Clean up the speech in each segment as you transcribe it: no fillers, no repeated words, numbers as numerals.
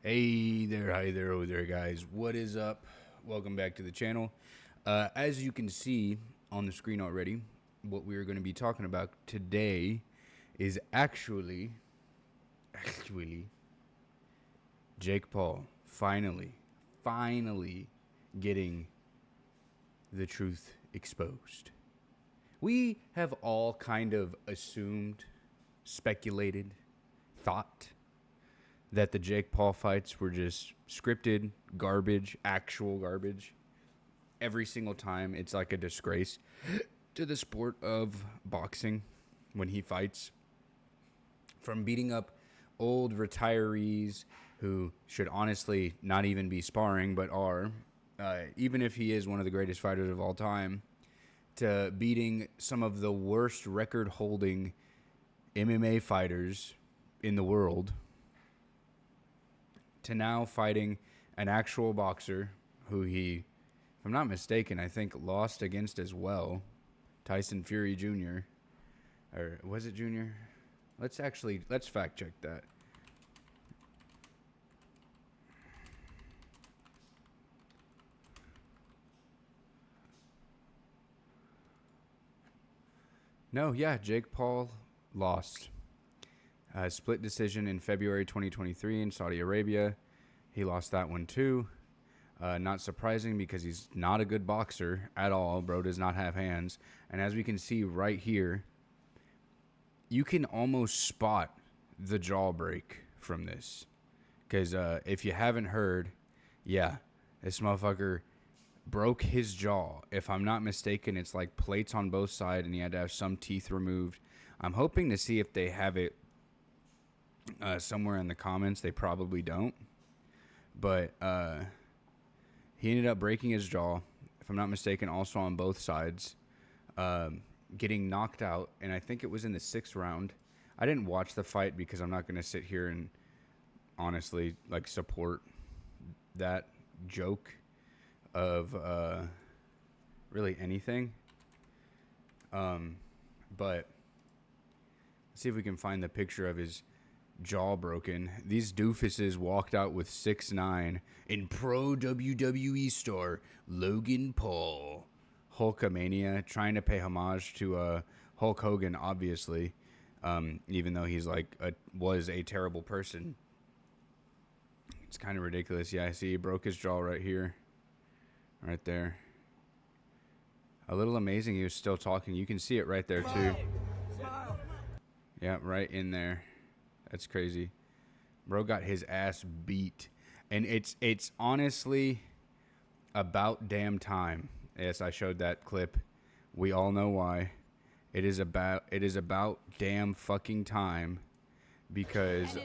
Hey there, hi there, oh there, guys. What is up? Welcome back to the channel. As you can see on the screen already, what we are going to be talking about today is actually, Jake Paul finally getting the truth exposed. We have all kind of assumed, speculated, thought that the Jake Paul fights were just scripted garbage, actual garbage. Every single time, it's like a disgrace to the sport of boxing when he fights. From beating up old retirees who should honestly not even be sparring, but are, even if he is one of the greatest fighters of all time, to beating some of the worst record holding MMA fighters in the world, to now fighting an actual boxer who he, if I'm not mistaken, I think lost against as well, Tyson Fury Jr. Or was it Jr.? Let's fact check that. No, yeah, Jake Paul lost. Split decision in February 2023 in Saudi Arabia. He lost that one too. Not surprising because he's not a good boxer at all. Bro does not have hands. And as we can see right here, you can almost spot the jaw break from this. Because if you haven't heard, yeah, this motherfucker broke his jaw. If I'm not mistaken, it's like plates on both sides and he had to have some teeth removed. I'm hoping to see if they have it somewhere in the comments. They probably don't. But he ended up breaking his jaw, if I'm not mistaken, also on both sides, getting knocked out. And I think it was in the 6th round. I didn't watch the fight because I'm not going to sit here and honestly like support that joke of really anything. But let's see if we can find the picture of his jaw broken. These doofuses walked out with 6'9" in pro WWE star Logan Paul. Hulkamania, trying to pay homage to Hulk Hogan, obviously, even though he's was a terrible person. It's kind of ridiculous. Yeah, I see he broke his jaw right here, right there. A little amazing he was still talking. You can see it right there too. Yeah, right in there. That's crazy. Bro got his ass beat. And it's honestly about damn time. Yes, I showed that clip. We all know why. It is about damn fucking time because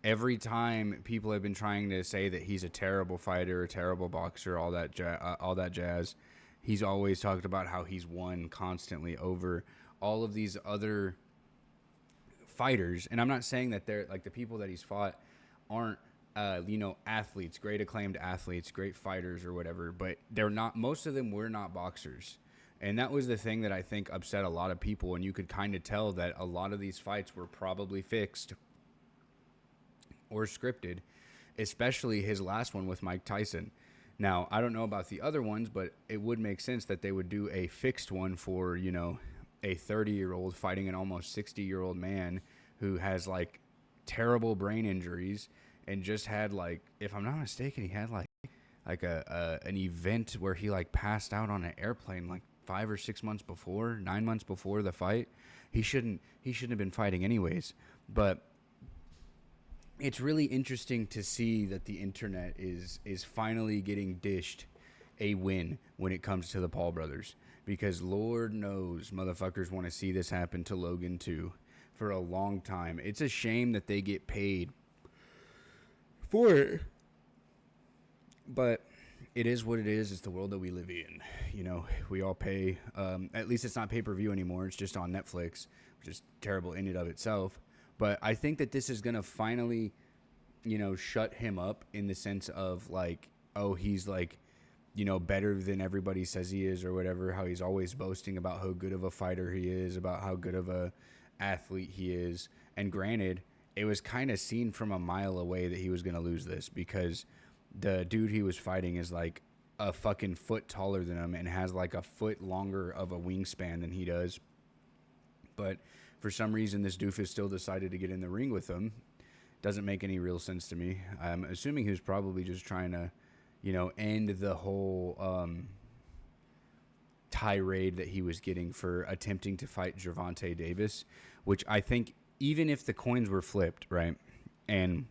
every time people have been trying to say that he's a terrible fighter, a terrible boxer, all that jazz, he's always talked about how he's won constantly over all of these other fighters. And I'm not saying that they're like the people that he's fought aren't athletes, great acclaimed athletes, great fighters or whatever, but they're not. Most of them were not boxers. And that was the thing that I think upset a lot of people. And you could kind of tell that a lot of these fights were probably fixed or scripted, especially his last one with Mike Tyson. Now, I don't know about the other ones, but it would make sense that they would do a fixed one for, a 30-year-old fighting an almost 60-year-old man who has like terrible brain injuries and just had like, if I'm not mistaken, he had like an event where he like passed out on an airplane like 5 or 6 months before, 9 months before the fight. He shouldn't have been fighting anyways. But it's really interesting to see that the internet is finally getting dished a win when it comes to the Paul brothers, because Lord knows motherfuckers want to see this happen to Logan too for a long time. It's a shame that they get paid for it, but it is what it is. It's the world that we live in. We all pay. At least it's not pay-per-view anymore. It's just on Netflix, which is terrible in and of itself. But I think that this is going to finally, shut him up in the sense of like, oh, he's like, better than everybody says he is or whatever, how he's always boasting about how good of a fighter he is, about how good of a athlete he is. And granted, it was kind of seen from a mile away that he was going to lose this, because the dude he was fighting is like a fucking foot taller than him and has like a foot longer of a wingspan than he does. But for some reason, this doofus still decided to get in the ring with him. Doesn't make any real sense to me. I'm assuming he was probably just trying to, end the whole tirade that he was getting for attempting to fight Gervonta Davis, which I think even if the coins were flipped, right, and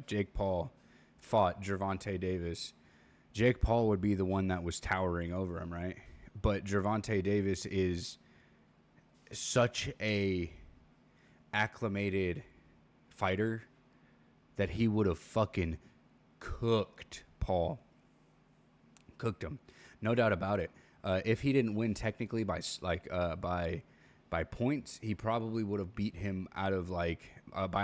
Jake Paul fought Gervonta Davis, Jake Paul would be the one that was towering over him, right? But Gervonta Davis is such a acclimated fighter that he would have fucking cooked Paul. Cooked him. No doubt about it. If he didn't win technically by points, he probably would have beat him out of by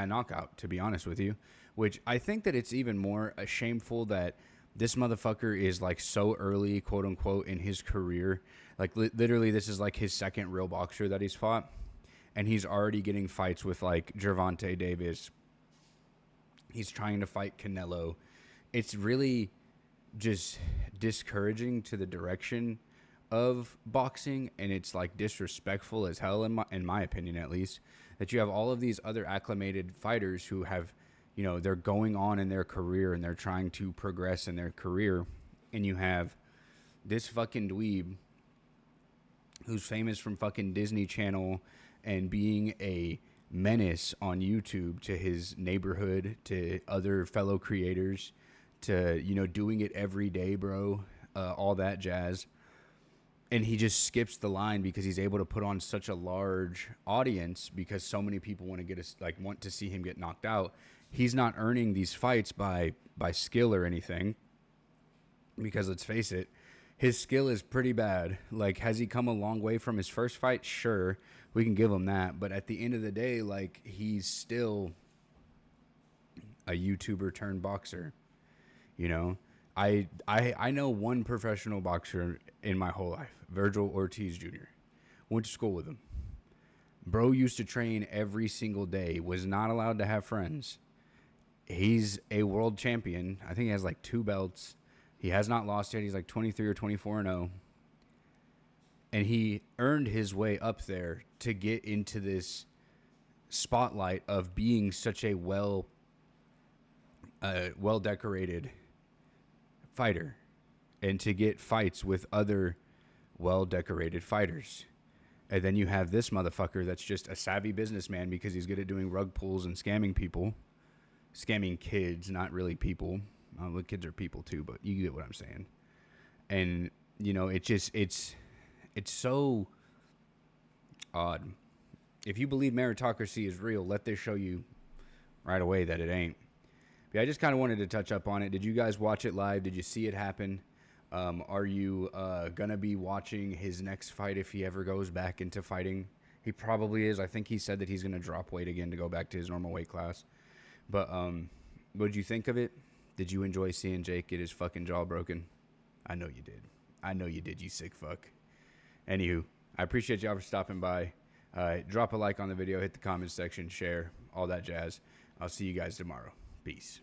a knockout, to be honest with you. Which I think that it's even more shameful that this motherfucker is like so early, quote unquote, in his career. Like literally, this is like his second real boxer that he's fought, and he's already getting fights with like Gervonta Davis. He's trying to fight Canelo. It's really just discouraging to the direction of boxing, and it's like disrespectful as hell in my opinion, at least, that you have all of these other acclimated fighters who have, they're going on in their career and they're trying to progress in their career, and you have this fucking dweeb who's famous from fucking Disney Channel and being a menace on YouTube to his neighborhood, to other fellow creators, to, doing it every day, bro, all that jazz. And he just skips the line because he's able to put on such a large audience because so many people want to see him get knocked out. He's not earning these fights by skill or anything, because let's face it, his skill is pretty bad. Like, has he come a long way from his first fight? Sure, we can give him that. But at the end of the day, like, he's still a YouTuber turned boxer. I know one professional boxer in my whole life, Virgil Ortiz Jr. Went to school with him. Bro used to train every single day, was not allowed to have friends. He's a world champion. I think he has like 2 belts. He has not lost yet. He's like 23 or 24-0. And he earned his way up there to get into this spotlight of being such a well-decorated fighter, and to get fights with other well-decorated fighters. And then you have this motherfucker that's just a savvy businessman because he's good at doing rug pulls and scamming people. Scamming kids, not really people. Well, kids are people too, but you get what I'm saying. And, it's so odd. If you believe meritocracy is real, let this show you right away that it ain't. But I just kind of wanted to touch up on it. Did you guys watch it live? Did you see it happen? Are you going to be watching his next fight if he ever goes back into fighting? He probably is. I think he said that he's going to drop weight again to go back to his normal weight class. But what did you think of it? Did you enjoy seeing Jake get his fucking jaw broken? I know you did. I know you did, you sick fuck. Anywho, I appreciate y'all for stopping by. Drop a like on the video, hit the comments section, share, all that jazz. I'll see you guys tomorrow. Peace.